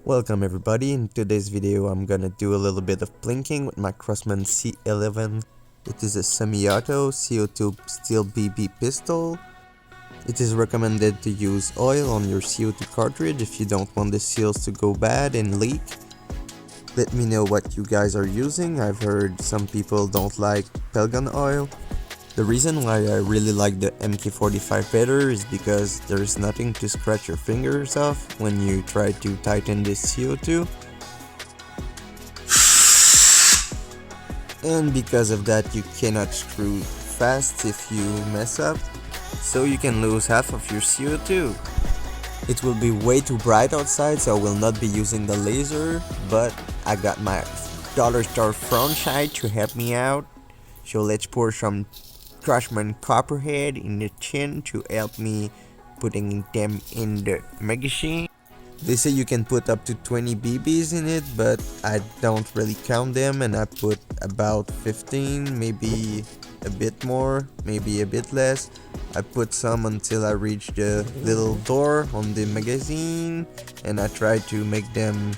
Welcome everybody. In today's video I'm gonna do a little bit of plinking with my Crosman C-11. It is a semi-auto CO2 steel BB pistol. It is recommended to use oil on your CO2 cartridge if you don't want the seals to go bad and leak. Let me know what you guys are using. I've heard some people don't like pelgon oil. The reason why I really like the MK45 better is because there's nothing to scratch your fingers off when you try to tighten this CO2. And because of that you cannot screw fast if you mess up, so you can lose half of your CO2. It will be way too bright outside, so I will not be using the laser, but I got my dollar store front sight to help me out. So let's pour some Crosman Copperhead in the chin to help me putting them in the magazine. They say you can put up to 20 BBs in it, but I don't really count them and I put about 15, maybe a bit more, maybe a bit less. I put some until I reach the little door on the magazine and I try to make them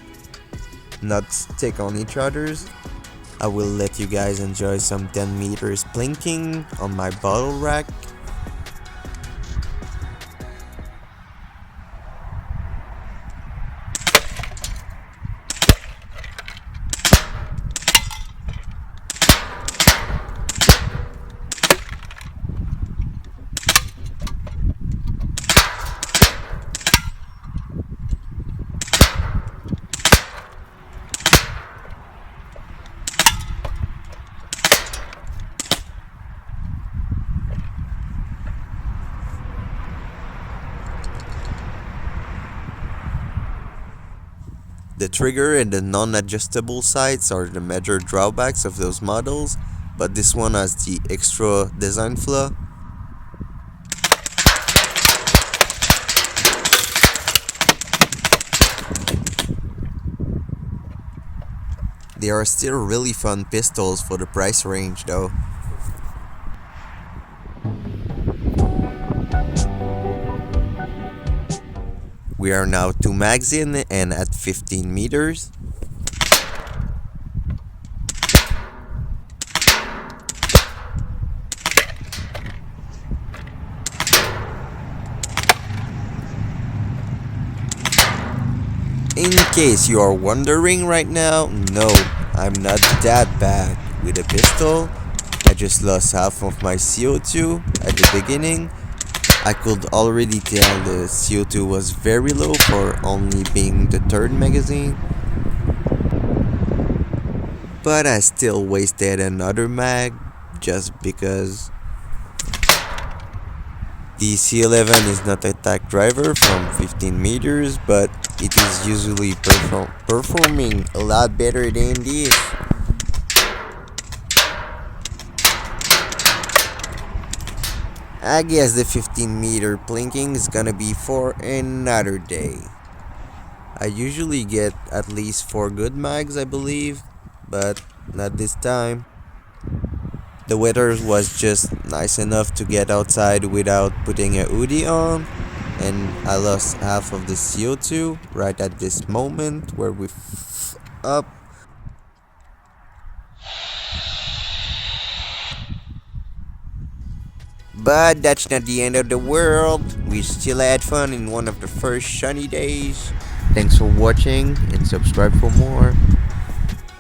not stick on each other's. I will let you guys enjoy some 10 meters plinking on my bottle rack. The trigger and the non-adjustable sights are the major drawbacks of those models, but this one has the extra design flaw. They are still really fun pistols for the price range though. We are now 2 mags in and at 15 meters. In case you are wondering right now, no, I'm not that bad with a pistol. I just lost half of my CO2 at the beginning. I could already tell the CO2 was very low for only being the third magazine. But I still wasted another mag just because. The C-11 is not a attack driver from 15 meters, but it is usually performing a lot better than this. I guess the 15 meter plinking is gonna be for another day. I usually get at least 4 good mags, I believe, but not this time. The weather was just nice enough to get outside without putting a hoodie on, and I lost half of the CO2 right at this moment where we up. But that's not the end of the world. We still had fun in one of the first sunny days. Thanks for watching and subscribe for more.